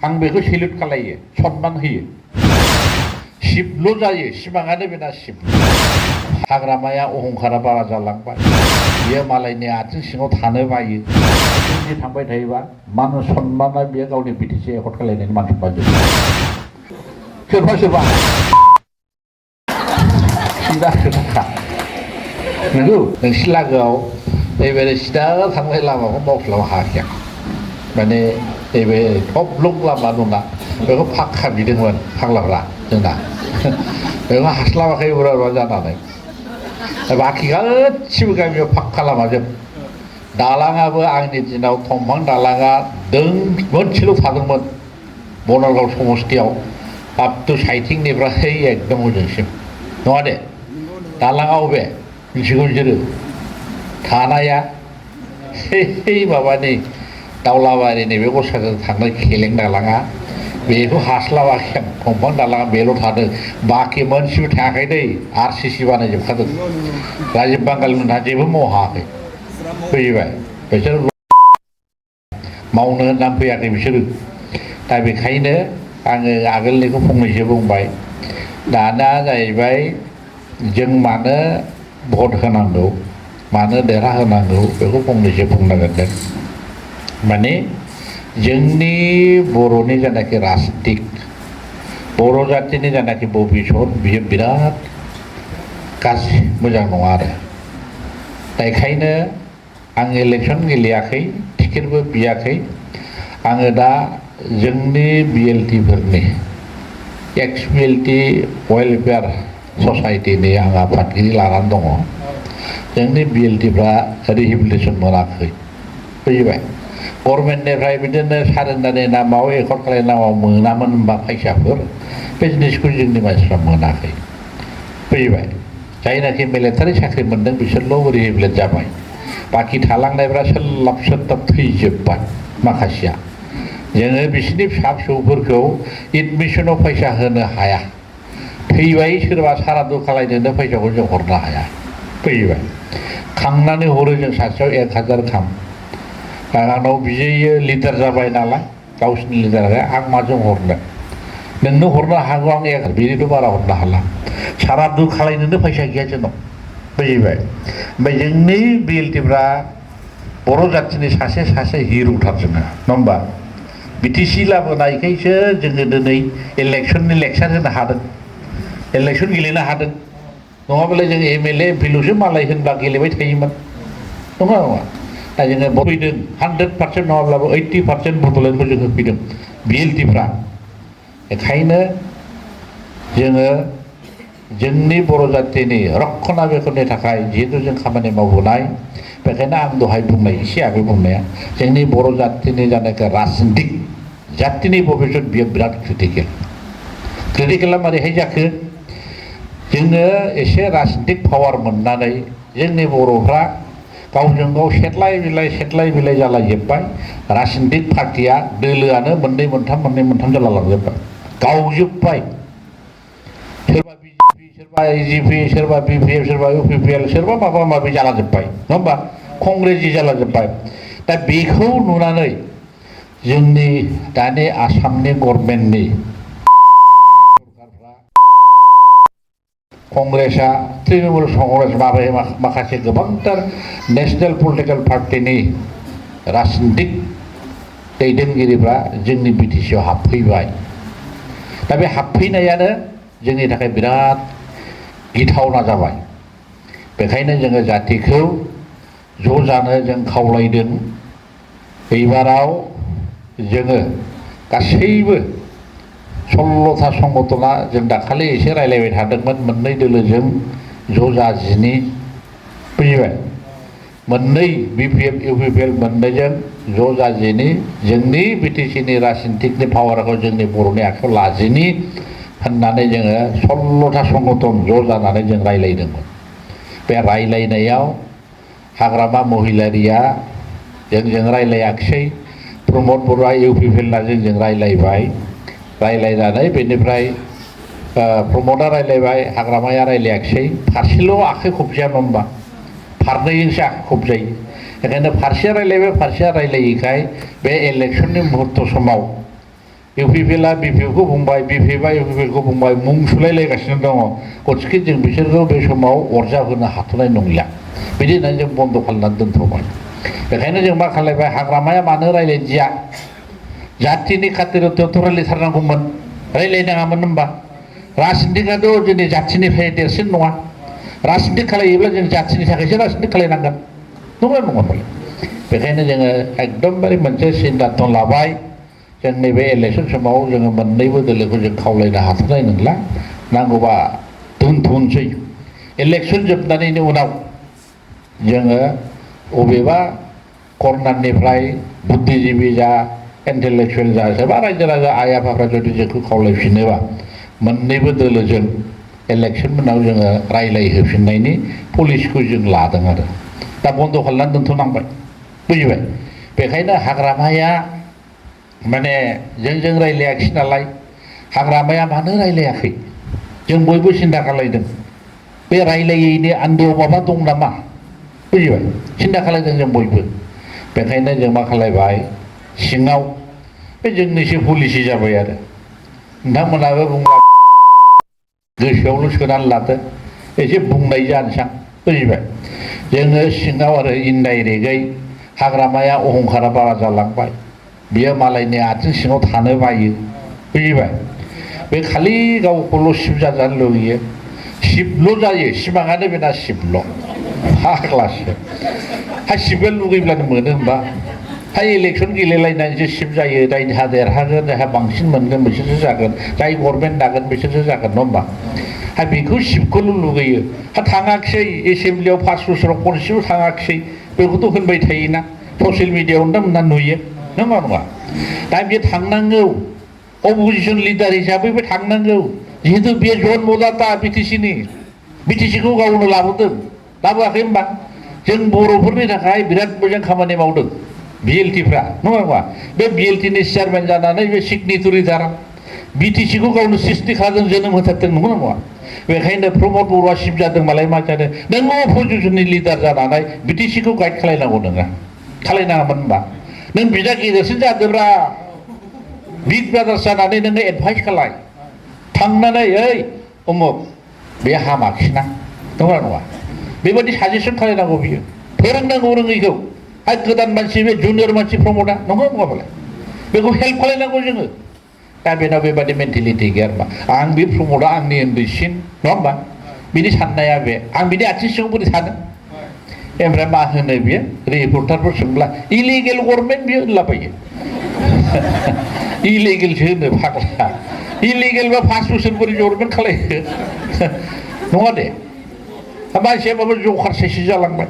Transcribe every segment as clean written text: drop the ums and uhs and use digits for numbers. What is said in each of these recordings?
आं बेखौ सेल्युट खालायो सनमान होयो सिबल' जायो सिमाङानो बेना सिब हाग्रामाया अहंखारा बारा जालांबाय बियो मालायनि आथिं सिङाव थानो बायो बिदि थांबाय थायोबा मान सन्माना बियो गावनि बिटिसि एकर्ड खालायनायनि मान सन्मान जोबो सोरबा सिदा खोथा नंगौ नोंसि लागोआव नैबे सिदा थांनाय लामाखौ मावस्लाबनो हायाखै आं माने नैबे थब्लं लामा दंना बेखौ फाक्का बिदोंमोन फाग्लाफ्रा जोंना बेखौ हास्लाबाखै उरा उरा जानानै बाखि गासिबो गामियाव फाक्का लामाजोब दालाङाबो आंनि दिनाव थंफां दालाङा मोनसेल' थादोंमोन बनारगाव समस्तियाव आप टु साइथिंनिफ्राय एकदम हजोंसिम नङा दे दालाङा अबे मिथिगौ बिसोरो थानाया माबानि दावलाबारिनि बे गसाजों थांनाय खेलें दालाङा बेखौ हास्लाबाखै आं दंफां दालाङा बेल' थादों बाखि मोनसेबो थायाखै दै RCC बानायजोबखादों राजिब बांगाल मोनहा जेबो मावहायाखै फैबाय बिसोर मावनो होननानै फैयाखै बिसोरो दा बेखायनो आङो आगोलनिखौ फंनैसो बुंबाय दाना जाहैबाय जों मानो भट होनांगौ मानो देरहाहोनांगौ बेखौ फंनैसो बुंनो नागिरदों माने जोंनि बर'नि जानाखि राजनितिक बर' जातिनि जानाखि भबिसत बियो बिराद गाज्रि मोजां नङा आरो दा बेखायनो आं इलेक्सन गेलेयाखै टिकेटबो बियाखै आङो दा जोंनि BLTफोरनि एक्स BLT वेलफेयार ससाइटिनि आं आफादगिरि लानानै दङ जोंनि BLTफ्रा रिहेबिलिटेसन मोनाखै बुजिबाय गभर्नमेन्टनिफ्राय बिदिनो सारेन्डारनि नामाव एकर्ड खालायनायनि नामाव मोनामोन होनबा फैसाफोर बे जिनिसखौ जोंनि मानसिफ्रा मोनाखै बुजिबाय जायनाखि मिलिटारि साख्रि मोनदों बिसोरल' रिहेबिलिट जाबाय बाखि थालांनायफ्रा सोलाब सोलाब थैजोब्बाय माखासेया जोङो बिसोरनि फिसा फिसौफोरखौ एडमिसनाव फैसा होनो हाया थैबाय सोरबा सारादु खालायनोनो फैसाखौ जों हरनो हाया फैबाय खांनानै हरो जों सासेयाव 1000 खां आंनाव बियो लिडार जाबाय नालाय गावसिनि लिडार आं माजों हरनो नोंनो हरनो हागौ आं बिनिथ' बारा हरनो हाला सारादु खालायनोनो फैसा गैया जोंनाव बुजिबाय ओमफ्राय जोंनि BLTफ्रा बर' जातिनि सासे सासे हिर'थार जोङो नङा होमबा BTC लाबोनायखायसो जोङो दिनै इलेक्सननि लेक्सार होनो हादों इलेक्सन गेलेनो हादों नङाबालाय जों MLA MPल'सो मालाय होनबा गेलेबाय थायोमोन नङा नङा दा जोङो फैदों 100% नङाब्लाबो 80% बड'लेण्डखौ जों होफैदों BLTफ्रा बेखायनो जोङो जोंनि बर' जातिनि रक्षनाबेक्षननि थाखाय जिहेतु जों खामानि मावबोनाय बेखायनो आं दहाय बुंनाय एसे आगोल बुंनाया जोंनि बर' जातिनि जानाखि राजनितिक जातिनि भबिसत बियो बिराद क्रिटिकेला मारैहाय जाखो जोङो एसे राजनितिक पावार मोननानै जोंनि बर'फ्रा गावजों गाव सेटलाय बिलाय जालायजोब्बाय राजनितिक पार्टिया दोलोआनो मोननै मोनथाम जालालांजोब्बाय गावजोब्बाय सोरबा BJP सोरबा AGP सोरबा BPF सोरबा UPPL सोरबा माबा माबि जालाजोब्बाय नङा होमबा कंग्रेसि जालाजोब्बाय दा बेखौ नुनानै जोंनि दानि आसामनि गभर्नमेन्टनि सरकारफ्रा कंग्रेसआ तृणमूल कंग्रेस माखासे गोबांथार नेशनेल पलिटिकेल पार्टिनि राजनितिक दैदेनगिरिफ्रा जोंनि BTCआव हाबफैबाय दा बे हाबफैनायानो जोंनि थाखाय बिराद गिथावना जाबाय बेखायनो जोङो जातिखौ ज' जानो जों खावलायदों एबाराव जोङो गासैबो 16था संगठना जों दाखालि एसे रायलायबाय थादोंमोन मोननै दोलोजों ज' जाजिनि बुजिबाय मोननै BPF UPPL मोननैजों ज' जाजिनि जोंनि BTCनि राजनितिकनि पावारखौ जोंनि बर'नि आखायाव लाजिनि होननानै जोङो 16था संगठन ज' जानानै जों रायलायदोंमोन बे रायलायनायाव हाग्रामा महिलारिया जोंजों रायलायाखिसै प्रमद बर'आ UPPLना जोंजों रायलायबाय रायलायनानै बेनिफ्राय प्रमदआ रायलायबाय हाग्रामाया रायलायाखिसै फारसेल' आखाइ खबजाया नङा होमबा फारनैजोंसो आखाइ खबजायो बेखायनो फारसेया रायलायबाय फारसेया रायलायैखाय बे इलेक्सननि मुहुर्त समाव इउपिपिएलआ बिपिएफखौ बुंबाय बिपिएफआ इउपिपिएलखौ बुंबाय मुं सुलायलायगासिनो दङ गतिके जों बिसोरखौ बे समाव अरजाब होनो हाथ'नाय नंलिया बिदि होननानै जों बन्द' खालामनानै दोनथ'बाय बेखायनो जों मा खालामबाय हाग्रामाया मानो रायलायदिया जातिनि खाथिरावथ' रायलायथारनांगौमोन रायलायनाङामोन होनबा राजनितिकआथ' जोंनि जातिनिफ्राय देरसिन नङा राजनितिक खालायोब्ला जों जातिनि थाखायसो राजनितिक खालायनांगोन नंगौ नङा फालाय बेखायनो जोङो एकदमबारे मोनसे सिद्धान्त लाबाय जों नैबे इलेक्सन समाव जोङो मोननैबो दोलोखौ जों खावलायनो हाथ'नाय नंला नांगौबा दोनथ'नोसै इलेक्सन जोबनायनि उनाव जोङो अबेबा कर्नारनिफ्राय बुद्धिजीबि जा इन्टेलेक्सुवेल जा सोरबा रायजो राजा आइ आफाफ्रा जुदि जोंखौ खावलायफिनोबा मोननैबो दोलोजों इलेक्सन उनाव जोङो रायलायहोफिननायनि पलिसिखौ जों लादों आरो दा बन्द' खालामनानै दोनथ'नांबाय बुजिबाय बेखायनो हाग्रामाया माने जोंजों रायलायाखिसै नालाय हाग्रामाया मानो रायलायाखै जों बयबो सिन्था खालायदों बे रायलायैनि आन्दोआव माबा दं नामा बुजिबाय सिन्था खालायदों जों बयबो बेखायनो जों मा खालायबाय सिङाव बे जोंनिसो पलिसि जाबाय आरो नोंथांमोनाबो बुंला गोसोआवल' सोनानै लादो एसे बुंनाय जानोसां बुजिबाय जोङो सिङाव आरो इनडाइरेक्टयै हाग्रामाया अहंखारा बारा जालांबाय बियो मालायनि आथिं सिङाव थानो बायो बुजिबाय बे खालि गावखौल' शिब जाजानो लुगैयो शिबल' जायो सिमाङानो बेना शिबल' फाग्लासो हा शिबबो लुगैब्लानो मोनो होनबा हा इलेक्सन गेलेलायनानैसो शिब जायो जायहा देरहागोन जायहा बांसिन मोनगोन बिसोरसो जागोन जाय गभर्नमेन्ट दागोन बिसोरसो जागोन नङा होमबा हा बेखौ शिबखौल' लुगैयो हा थाङाखिसै एसेमब्लियाव 5 बोसोराव खनसेबो थाङाखिसै बेखौथ' होनबाय थायोना ससियेल मिडियायाव नोंथांमोना नुयो नंगौ नङा दा बे थांनांगौ अपोजिसन लिडार हिसाबैबो थांनांगौ जिहेतु बे जन्मदाता बिटिसिखौ गावनो लाबोदों लाबोआखै होनबा जों बर'फोरनि थाखाय बिराद मोजां खामानि मावदों बिएलटिफ्रा नङा नङा बे बिएलटिनि चेयारमेन जानानै बे सिगनेटरि दार बिटिसिखौ गावनो सृष्टि खालामदों जोनोम होथारदों नंगौ नङा बेखायनो प्रमद बर'आ शिब जादों मालाय मा जादों नों अपोजिसननि लिडार जानानै बिटिसिखौ गाइड खालायनांगौ नोङो खालायनाङामोन होनबा नों बिदा गेदेरसिन जादोंब्रा बिग ब्रादार्स जानानै नोङो एडभाइस खालाय थांनानै ओइ उमुक बे हामाखिसैना नंगौ नङा बेबायदि साजेसन खालायनांगौ बियो फोरोंनांगौ रोङैखौ आरो गोदान मानसि बे जुनियर मानसि प्रमदा नंगौ नङाबालाय बेखौ हेल्प खालायनांगौ जोङो दा बेनाव बेबायदि मेन्टेलिटि गैया होनबा आं बे प्रमदा आंनि उन्दैसिन नङा होमबा बिनि साननाया बे आं बिनि आथिं सिङाव बोरै थानो ओमफ्राय मा होनो बियो रिपर्टारफोर सोंब्ला इलिगेल गभर्नमेन्ट बियो होनलाबायो इलिगेलसो होनो फाग्ला इलिगेलबा 5 बोसोर बोरै गभर्नमेन्ट खालायो नङा दे मानसिया माबा जखार साइसो जालांबाय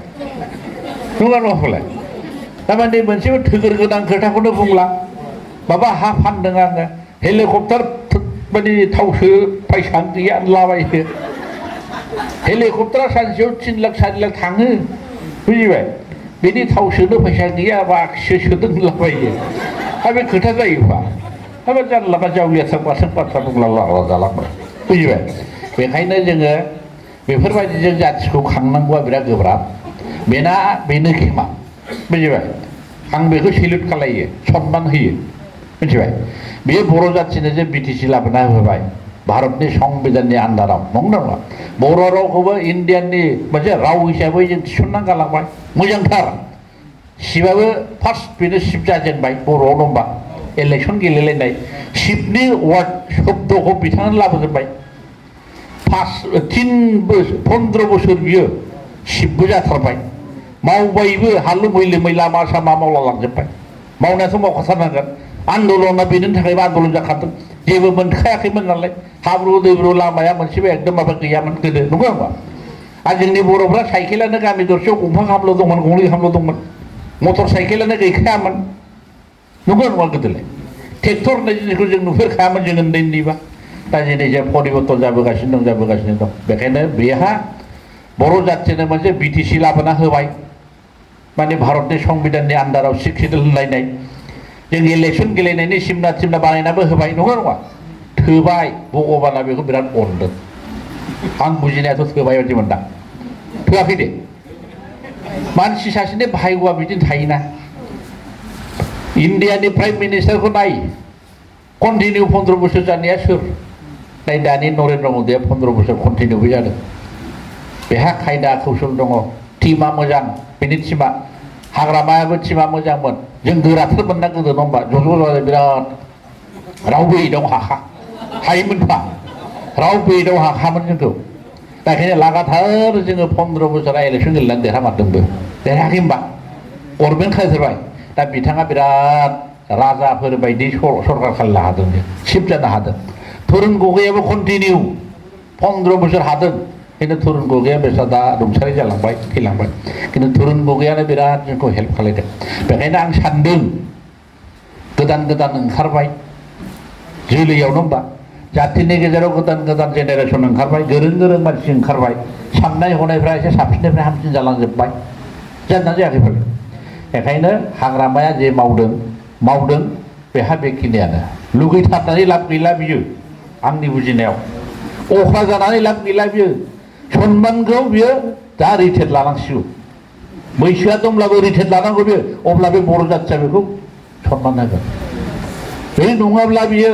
नङा नङाफालाय थारमाने मोनसेबो थोगोर गोनां खोथाखौनो बुंला माबा हा फानदों आङो हेलिकप्टार माने थावसो फैसा गैया होनलाबायो हेलिकप्टारा सानसेयाव 3 लाख 4 लाख थाङो बुजिबाय बेनि थाव सोनो फैसा गैया बाखिसो सोदों होनलाबायो दा बे खोथा जायोबा दा जानला बा जावलिया बाथ्रा बुंला जालांबाय बुजिबाय बेखायनो जोङो बेफोरबायदिजों जाथिखौ खांनांगौआ बिराद गोब्राब बेना बेनो खेमा बुजिबाय आं बेखौ सेल्युट खालायो सनमान होयो मिथिबाय बेयो बर' जाथिनो जे बिटिसि लाबोना होबाय भारतनि संबिधाननि आन्दाराव नंगौ नङा बर' रावखौबो इण्डियाननि मोनसे राव हिसाबै जों थिसनना गालांबाय मोजांथार शिबाबो फार्स्ट बेनो शिब जाजेनबाय बर'आव दंबा इलेक्सन गेलेलायनाय शिबनि वार्ड शब्दखौ बिथाङानो लाबोजोब्बाय 15 बोसोर बियो शिबबो जाथारबाय मावबायबो हालु मैलोमै लामा सामा मावला लांजोब्बाय मावनायाथ' मावखाथारनांगोन आन्दलना बेनि थाखायबो आन्दलन जाखादों जेबो मोनखायाखैमोन नालाय हाब्रु दैब्रु लामाया मोनसेबो एकदम माबा गैयामोन गोदो नंगौ नङा आरो जोंनि बर'फ्रा साइकेलानो गामि दरसेयाव गंफा गाहामल' दंमोन गंनै गाहामल' दंमोन मटर साइकेलानो गैखायामोन नंगौ नङा गोदोलाय ट्रेक्टर होननाय जिनिसखौ जों नुफेरखायामोन जों उन्दैनिबा दा दिनै जे परिबर्तन जाबोगासिनो दं बेखायनो बेहा बर' जाथिनो मोनसे बिटिसि लाबोना होबाय माने भारतनि संबिधाननि आन्दाराव सिक्सिडल होनलायनाय जों इलेक्सन गेलेनायनि सिमना थिमना बानायनाबो होबाय नंगौ नङा थोबाय भगबाना बेखौ बिराद अनदों आं बुजिनायाथ' थोबाय बायदि मोनदां थोआखै दे मानसि सासेनि भाग्यआ बिदिनो थायोना इण्डियानि प्राइम मिनिस्टारखौ नाय कन्टिनिउ 15 बोसोर जानाया सोर नै दानि नरेन्द्र मदिया 15 बोसोर कन्टिनिउबो जादों बेहा खायदा कौशल दङ टीमा मोजां बेनि टीमा हाग्रामायाबो टीमा मोजांमोन जों गोराथारमोन ना गोदो नङा होमबा ज' ज' बिराद रावबो एदाव हाखा हायोमोनफा रावबो एदाव हाखामोन जोंखौ दा ओंखायनो लागाथार जोङो 15 बोसोर इलेक्सन गेलेनानै देरहामारदोंबो देरहायाखै होमबा गभर्नमेन्ट खालामथारबाय दा बिथाङा बिराद राजाफोर बायदि सरकार खालामनो हादों चिफ जानो हादों तरुण गगैयाबो कन्टिनिउ 15 बोसोर हादों किन्तु तरुण गगैया बेसा दा रुंसारि जालांबाय थैलांबाय किन्तु तरुण गगैयानो बिराद जोंखौ हेल्प खालामदों बेखायनो आं सान्दों गोदान गोदान ओंखारबाय जोलैयावनो होमबा जातिनि गेजेराव गोदान गोदान जेनेरेसन ओंखारबाय गोरों गोरों मानसि ओंखारबाय साननाय हनायफ्रा एसे साबसिननिफ्राय हामसिन जालांजोब्बाय जादोंना जायाखै फालाय बेखायनो हाग्रामाया जे मावदों बेहा बेखिनियानो लुगैथारनानै लाब गैला बियो आंनि बुजिनायाव अख्रा जानानै लाब गैला बियो सनमानखौ बियो दा रिटायार लानांसिगौ बैसोआ दंब्लाबो रिटायार लानांगौ बियो अब्ला बे बर' जाथिया बेखौ सनमान होगोन बे नङाब्ला बियो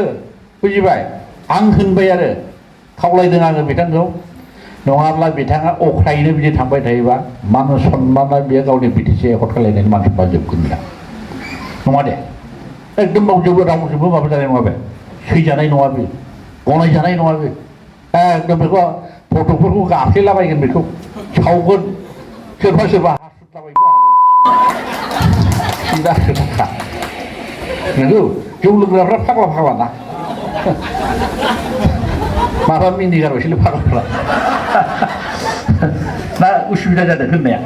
बुजिबाय आं होनबाय आरो खावलायदों आङो बिथांखौ नङाब्ला बिथाङा अख्रायैनो बिदि थांबाय थायोबा मान सन्माना बियो गावनि बिटिसि एकर्ड खालायनायनि मान सन्मान जोबगोन बिहा नङा दे एकदम मावजोबो रावजोंबो माबा जानाय नङा बे सैजानाय नङा बे गनायजानाय नङा बे एकदम बेखौ फट'फोरखौ गाफ्लेलाबायगोन बेखौ सावगोन सोरबा सोरबा हासुद्लाबायबो हागौ सिदा खोथाखा नंगौ जौ लोंग्राफ्रा फाग्ला फाग्ला ना माबा मिनिगारबायसोलै फाग्लाफ्रा ना उसुबिदा जादों होननाया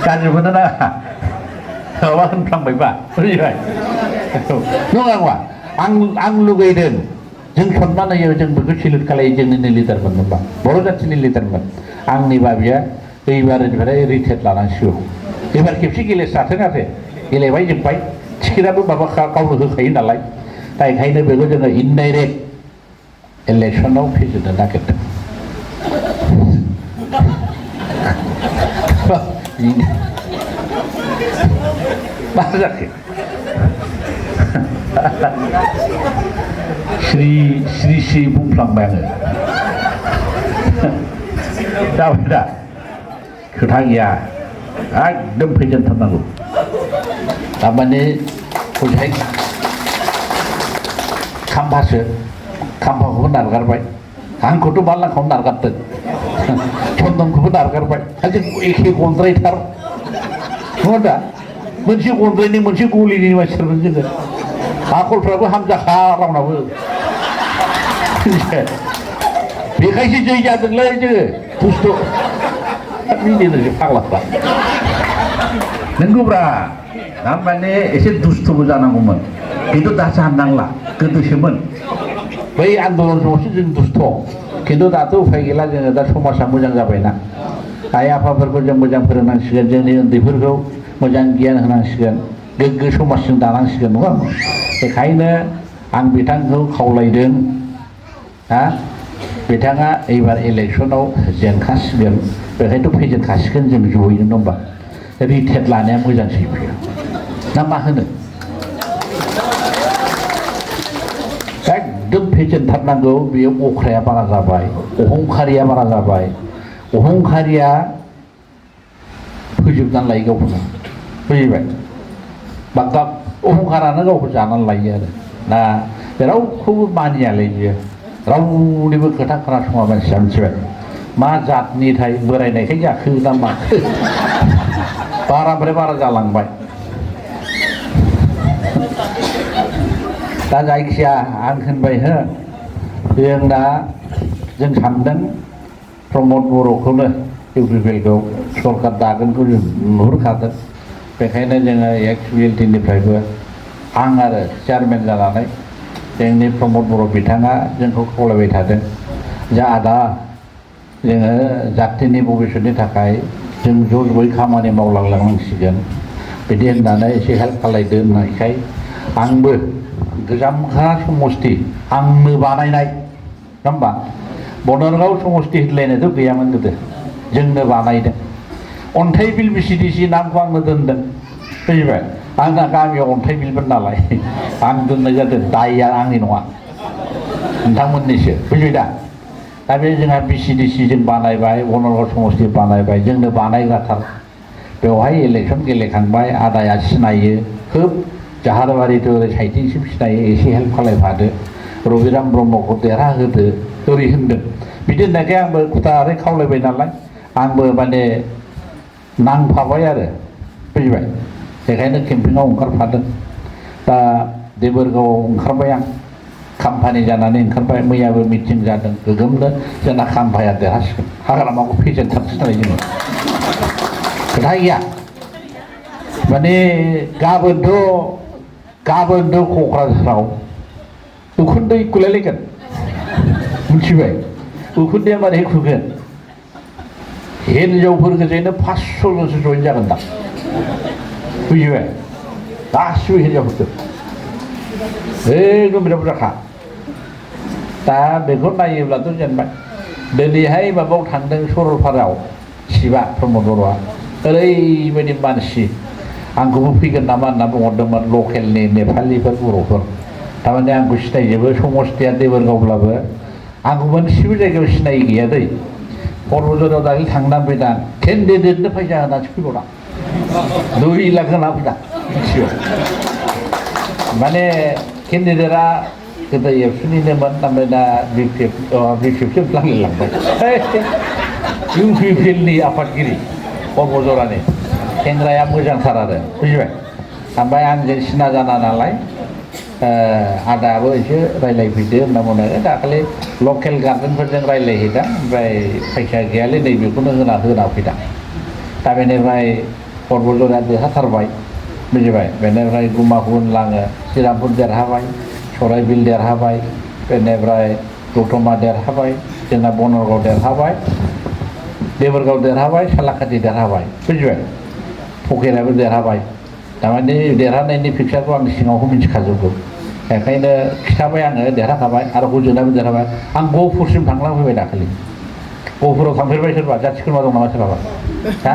गाज्रि मोनो नाङा माबा होनफ्लांबायबा बुजिबाय नङा नङा आं लुगैदों जों सनमान होयो जों बेखौ सिलेक्ट खालायो जोंनिनो लिडारमोन होनबा बर' जाथिनि लिडारमोन आंनिबा बियो एबारनिफ्राय रिटायार लानांसिगौ एबार खेबसे गेलेस्राथों आरो गेलेबाय जोब्बाय टिकेटआबो माबा गावनो होखायो नालाय दा ओंखायनो बेखौ जोङो इनडाइरेक्ट इलेक्सनाव फेजेननो नागिरदों मा जाखो स्रि बुंफ्लांबाय आङो जाबाय दा खोथा गैया एकदम फेजेनथारनांगौ थारमाने हजोंहाय खाम्फाखौबो नारगारबाय आंखौथ' बारलांखावनो नारगारदों चन्दनखौबो नारगारबाय जों एखे गन्द्रायथार नङा दा मोनसे गन्द्रायनि मोनसे गलिनि मानसिफोरमोन जोङो आखलफ्राबो हामजाखा रावनाबो बेखायसो जै जादोंलै जोङो दुस्थ' मिनिनोसो फाग्लाफ्रा नंगौब्रा थारमाने एसे दुस्थ'बो जानांगौमोन खिन्थु दा जाननांला गोदोसोमोन बै आन्दलन समावसो जों दुस्थ' खिन्थु दाथ' उफाय गैला जोङो दा समाजा मोजां जाबायना आइ आफाफोरखौ जों मोजां फोरोंनांसिगोन जोंनि उन्दैफोरखौ मोजां गियान होनांसिगोन गोग्गो समाजजों दानांसिगोन नङा बेखायनो आं बिथांखौ खावलायदों बिथाङा एबार इलेक्सनाव जेनखासिगोन बेखायनोथ' फेजेनखासिगोन जों जयैनो नङा होमबा रिटायार लानाया मोजांसै फैयो ना मा होनो एकदम फेजेनथारनांगौ बेयो अख्राया बारा जाबाय अहंखारिया बारा जाबाय अहंखारिया फोजोबनानै लायो गावखौनो बुजिबाय बा अहंखारानो गावखौ जानानै लायो आरो दा रावखौबो मानियालै बियो रावनिबो खोथा खोनासङा मानसिया मिथिबाय मा जातनिथाय बोरायनायखाय जाखो ना माखो बारानिफ्राय बारा जालांबाय दा जायखिया आं होनबाय हो जों सानदों प्रमद बर'खौनो इउपिपिएलखौ सरकार दागोनखौ जों नुहुरखादों बेखायनो जोङो एक्स-बिएलटिनिफ्रायबो आं आरो चेयारमेन जानानै जोंनि प्रमद बर' बिथाङा जोंखौ खावलायबाय थादों जे आदा जोङो जातिनि भबिसतनि थाखाय जों ज' ज'यै खामानि मावलांनांसिगोन बिदि होननानै एसे हेल्प खालायदो होननायखाय आंबो गोजामखा समस्ति आंनो बानायनाय नङा होमबा बनरगाव समस्ति होनलायनायथ' गैयामोन गोदो जोंनो बानायदों अन्थाइबिल भिसिडिसि नामखौ आंनो दोनदों बुजिबाय आंना गामियाव अन्थाइ बिलमोन नालाय आं दोननाय जादों दायआ आंनि नङा नोंथांमोननिसो बुजिबाय दा बे जोंहा BCDC जों बानायबाय बनरगाव समस्ति बानायबाय जोंनो बानायग्राथार बेवहाय इलेक्सन गेलेखांबाय आदाया सिनायो खोब जाहारबारिथ' ओरै साइडथिंसिम सिनायो एसे हेल्प खालायफादो रबिराम ब्रह्मखौ देरहाहोदो ओरै होनदों बिदि होननायखाय आंबो खुथारै खावलायबाय नालाय आंबो माने नांफाबाय आरो बुजिबाय बेखायनो केम्पिंआव ओंखारफादों दा देबोरगावआव ओंखारबाय आं खाम्फानि जानानै ओंखारबाय मैयाबो मिटिं जादों गोगोमनो जोंना खाम्फाया देरहासिगोन हाग्रामाखौ फेजेनथारसै नालाय जोङो खोथा गैया माने गाबोनथ' क'क्राझाराव उखुन्दै गुलायलायगोन मिथिबाय उखुन्दैया मारै खुगोन हिनजावफोर गोजायैनो 500 जनसो जइन जागोन दा बुजिबाय गासिबो हिनजावफोरजों एकदम बिराद बुरजाखा दा बेखौ नायोब्लाथ' जेनेबा दिनैहाय माबायाव थांदों सरलपारायाव शिबा प्रमद बर'आ ओरैबायदि मानसि आंखौबो फैगोन नामा होनना बुंहरदोंमोन लकेलनि नेपालिफोर बर'फोर थारमाने आंखौ सिनायजोबो समस्तिया देबोरगावब्लाबो आंखौ मोनसेबो जायगायाव सिनायि गैया दै पर्बतझरायाव दाखालि थांना फैदां केन्डिडेटनो फैसा होनासो फैबावदां 2 लाख होना फैदां मिथिबाय माने केन्डिडेटआ गोदो एबसुनिनोमोन ओमफ्राय दा बिपिएफसो लांलांबाय इउपिपिएलनि आफादगिरि पर्बतझरानि सेंग्राया मोजांथार आरो बुजिबाय ओमफ्राय आंजों सिना जाना नालाय आदायाबो एसे रायज्लायफैदो होनना बुङो दाखालि लकेल गार्जेनफोरजों रायज्लायहैदां ओमफ्राय फैसा गैयालै नैबेखौनो होना फैदां दा बेनिफ्राय पर्बतझराया देरहाथारबाय बुजिबाय बेनिफ्राय गुमाखौ लाङो श्रीरामपुर देरहाबाय सराइबिल देरहाबाय बेनिफ्राय दतमा देरहाबाय जोंना बनरगाव देरहाबाय देबोरगाव देरहाबाय सालाकाथि देरहाबाय बुजिबाय फकिराबो देरहाबाय थारमाने देरहानायनि पिक्सारखौ आं सिङावखौ मिथिखाजोबगौ बेखायनो खिथाबाय आङो देरहाखाबाय आरो हजोंनाबो देरहाबाय आं गहपुरसिम थांलांफैबाय दाखालि गहपुराव थांफेरबाय सोरबा जाथि खुरमा दं नामा सोरबा हा